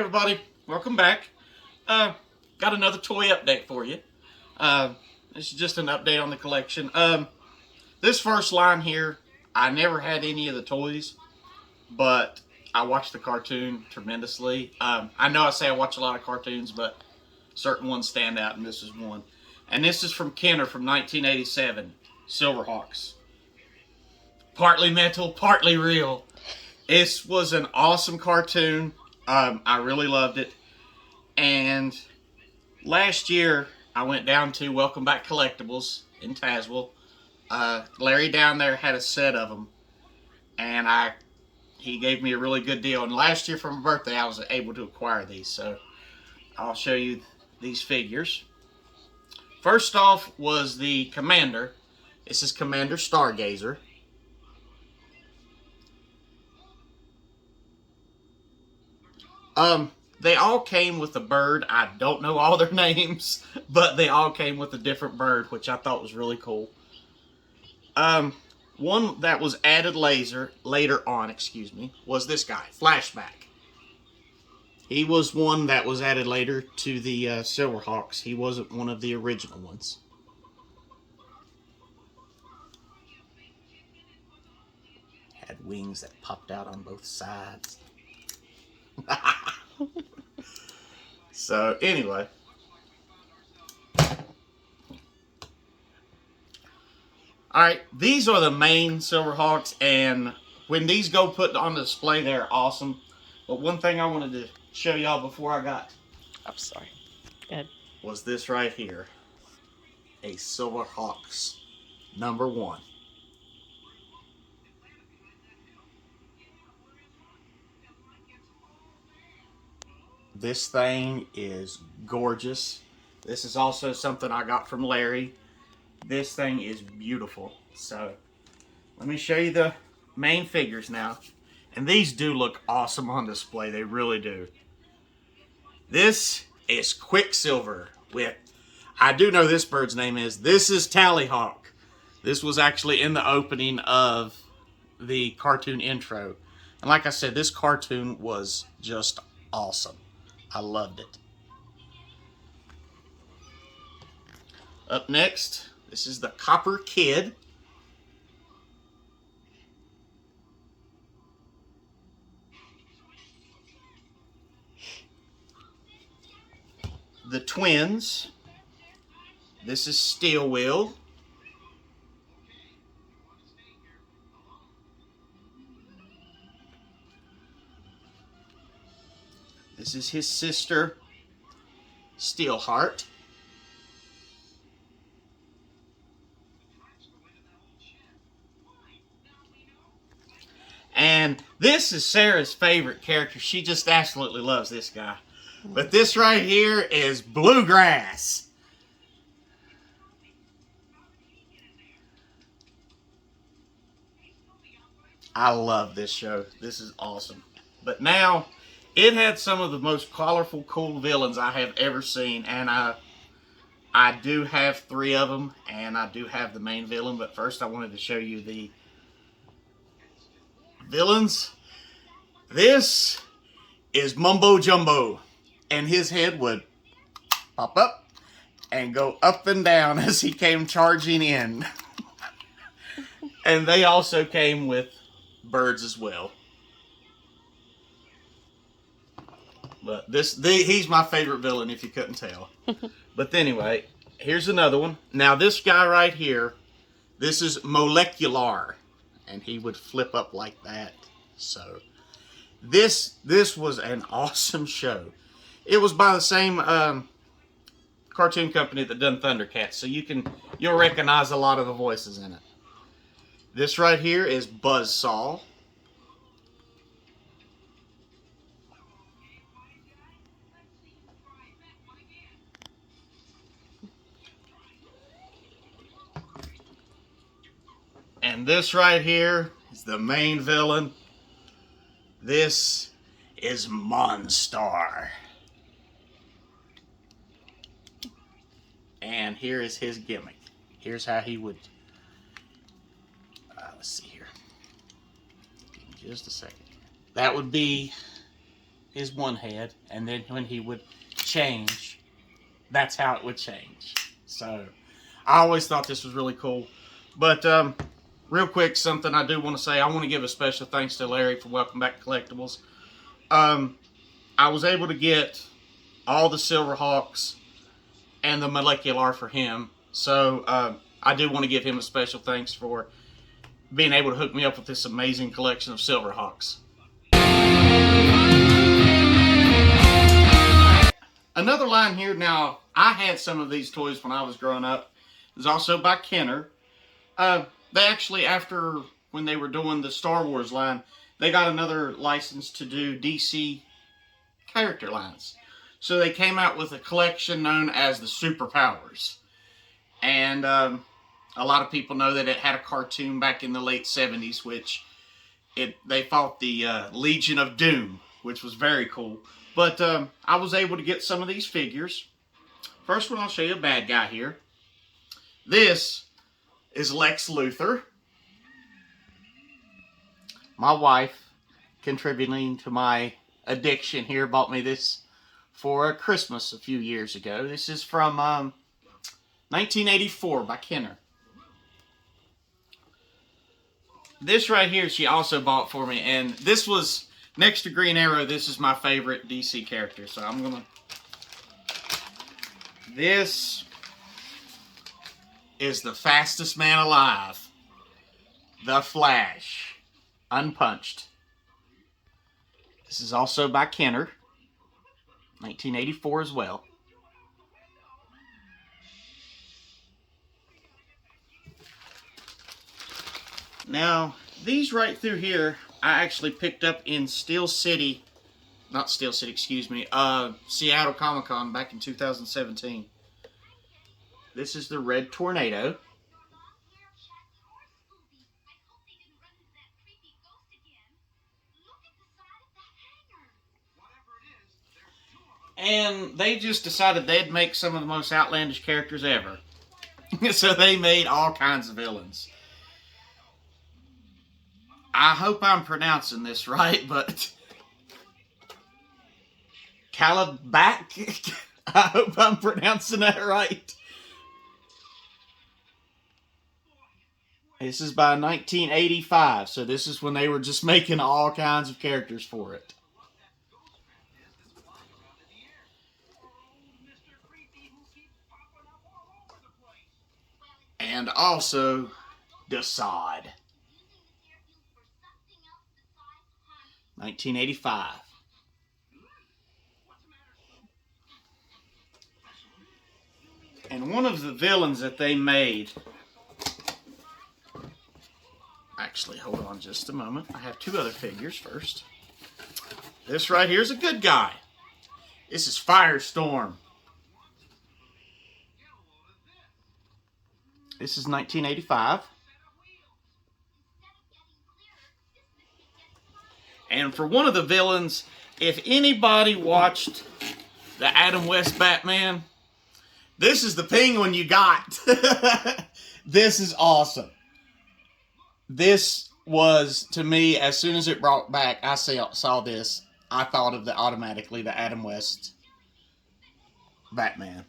everybody, welcome back. Got another toy update for you. This is just an update on the collection. This first line here, I never had any of the toys, but I watched the cartoon tremendously. I know I say I watch a lot of cartoons, but certain ones stand out, and this is one. And this is from Kenner from 1987, Silverhawks. Partly mental, partly real. This was an awesome cartoon. I really loved it. And last year, I went down to Welcome Back Collectibles in Tazewell. Larry down there had a set of them. And he gave me a really good deal. And last year for my birthday, I was able to acquire these. So I'll show you these figures. First off was the Commander. This is Commander Stargazer. They all came with a bird. I don't know all their names, but they all came with a different bird, which I thought was really cool. One that was added later on, was this guy, Flashback. He was one that was added later to the Silverhawks. He wasn't one of the original ones. Had wings that popped out on both sides. So anyway, alright, these are the main Silverhawks, and when these go put on display, they're awesome. But one thing I wanted to show y'all before I got was this right here, a Silverhawks #1. This thing is gorgeous. This is also something I got from Larry. This thing is beautiful. So, let me show you the main figures now. And these do look awesome on display. They really do. This is Quicksilver with, I do know this bird's name is, this is Tallyhawk. This was actually in the opening of the cartoon intro. And like I said, this cartoon was just awesome. I loved it. Up next, this is the Copper Kid. The Twins. This is Steel Wheel. This is his sister, Steelheart. And this is Sarah's favorite character. She just absolutely loves this guy. But this right here is Bluegrass. I love this show. This is awesome. But now, it had some of the most colorful, cool villains I have ever seen, and I do have 3 of them, and I do have the main villain, but first I wanted to show you the villains. This is Mumbo Jumbo, and his head would pop up and go up and down as he came charging in. And they also came with birds as well. But he's my favorite villain, if you couldn't tell. But anyway, here's another one. Now this guy right here, this is Molecular, and he would flip up like that. So this was an awesome show. It was by the same cartoon company that done Thundercats, so you'll recognize a lot of the voices in it. This right here is Buzzsaw. And this right here is the main villain. This is Monstar. And here is his gimmick. Here's how he would... let's see here. Give me just a second. That would be is one head, and then when he would change, that's how it would change. So I always thought this was really cool. But real quick, something I do want to say. I want to give a special thanks to Larry for Welcome Back to Collectibles. I was able to get all the Silverhawks and the molecular for him. So I do want to give him a special thanks for being able to hook me up with this amazing collection of Silverhawks. Another line here. Now, I had some of these toys when I was growing up. It was also by Kenner. They actually, after when they were doing the Star Wars line, they got another license to do DC character lines. So they came out with a collection known as the Superpowers. And a lot of people know that it had a cartoon back in the late 70s, which they fought the Legion of Doom, which was very cool. But I was able to get some of these figures. First one, I'll show you a bad guy here. This is Lex Luthor. My wife, contributing to my addiction here, bought me this for Christmas a few years ago. This is from 1984 by Kenner. This right here she also bought for me, and this was, next to Green Arrow, this is my favorite DC character. So I'm gonna... This is the fastest man alive. The Flash. Unpunched. This is also by Kenner. 1984 as well. Now, these right through here, I actually picked up in Seattle Comic-Con back in 2017. This is the Red Tornado. And they just decided they'd make some of the most outlandish characters ever. So they made all kinds of villains. I hope I'm pronouncing this right, but... Calabac? I hope I'm pronouncing that right. This is by 1985, so this is when they were just making all kinds of characters for it. And also, Desaad. 1985. And one of the villains that they made... Actually, hold on just a moment. I have two other figures first. This right here is a good guy. This is Firestorm. This is 1985. And for one of the villains, if anybody watched the Adam West Batman, this is the penguin you got. This is awesome. This was, to me, as soon as it brought back, I saw this, I thought of automatically the Adam West Batman.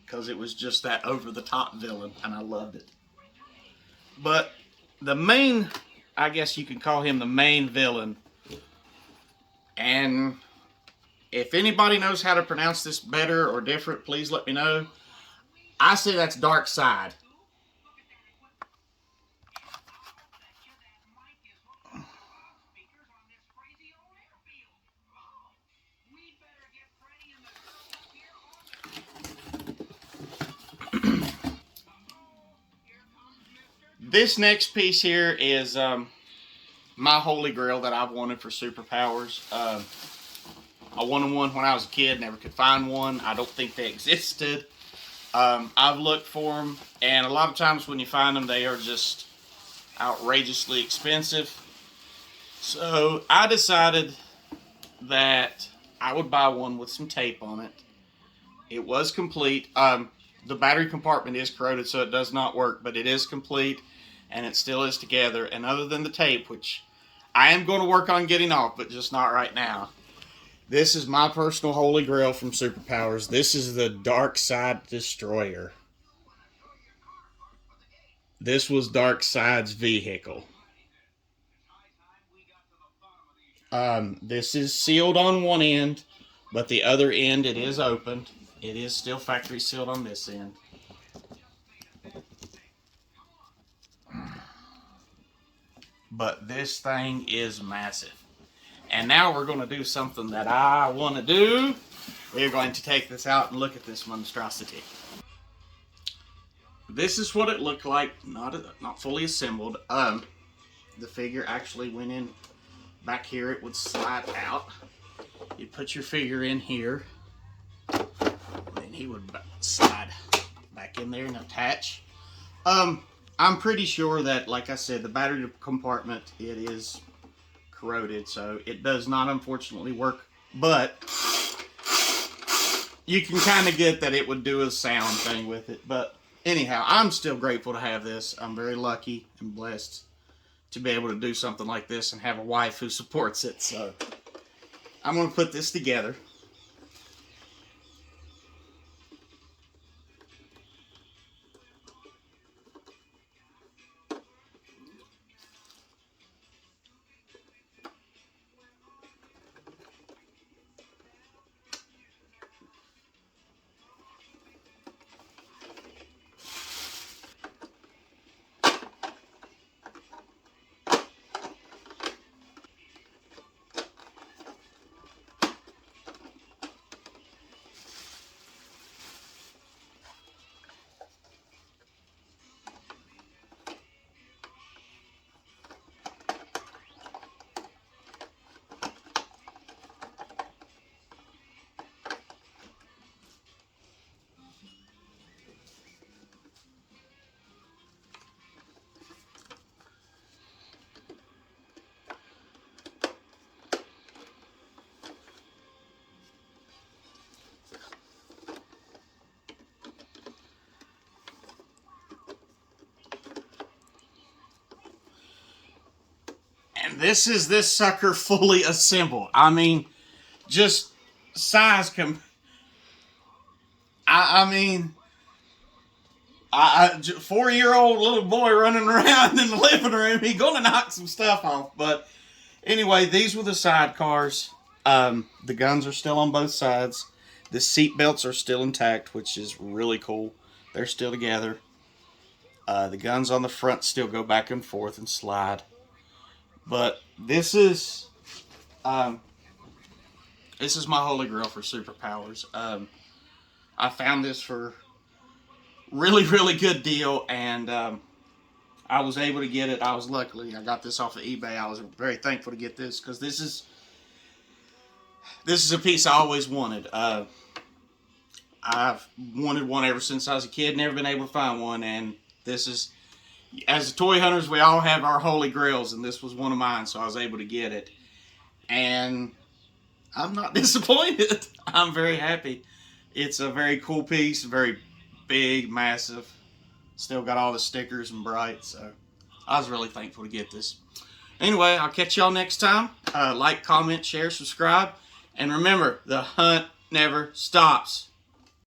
Because it was just that over-the-top villain, and I loved it. But the main, I guess you can call him the main villain. And if anybody knows how to pronounce this better or different, please let me know. I say that's Darkseid. This next piece here is my holy grail that I've wanted for superpowers. I wanted one when I was a kid, never could find one. I don't think they existed. I've looked for them, and a lot of times when you find them, they are just outrageously expensive. So I decided that I would buy one with some tape on it. It was complete. The battery compartment is corroded, so it does not work, but it is complete, and it still is together. And other than the tape, which I am going to work on getting off, but just not right now, This is my personal holy grail from Superpowers. This is the Dark Side Destroyer. This was Darkseid's vehicle. This is sealed on one end, but the other end it is opened. It is still factory sealed on this end. But this thing is massive. And now we're going to do something that I want to do. We're going to take this out and look at this monstrosity. This is what it looked like, not fully assembled. The figure actually went in back here. It would slide out. You'd put your figure in here, and he would slide back in there and attach. I'm pretty sure that, like I said, the battery compartment, it is corroded, so it does not unfortunately work, but you can kind of get that it would do a sound thing with it. But anyhow, I'm still grateful to have this. I'm very lucky and blessed to be able to do something like this and have a wife who supports it. So I'm going to put this together. And this is this sucker fully assembled. I mean, just size I mean, 4-year-old little boy running around in the living room, he's gonna knock some stuff off. But anyway, these were the sidecars. The guns are still on both sides. The seat belts are still intact, which is really cool. They're still together. The guns on the front still go back and forth and slide. But this is my holy grail for Superpowers. I found this for really good deal, and I was able to get it. I got this off of eBay. I was very thankful to get this because this is a piece I always wanted. I've wanted one ever since I was a kid. Never been able to find one, and this is, as toy hunters, we all have our holy grails, and this was one of mine, so I was able to get it. And I'm not disappointed. I'm very happy. It's a very cool piece, very big, massive. Still got all the stickers and bright, so I was really thankful to get this. Anyway, I'll catch y'all next time. Like, comment, share, subscribe, and remember, the hunt never stops.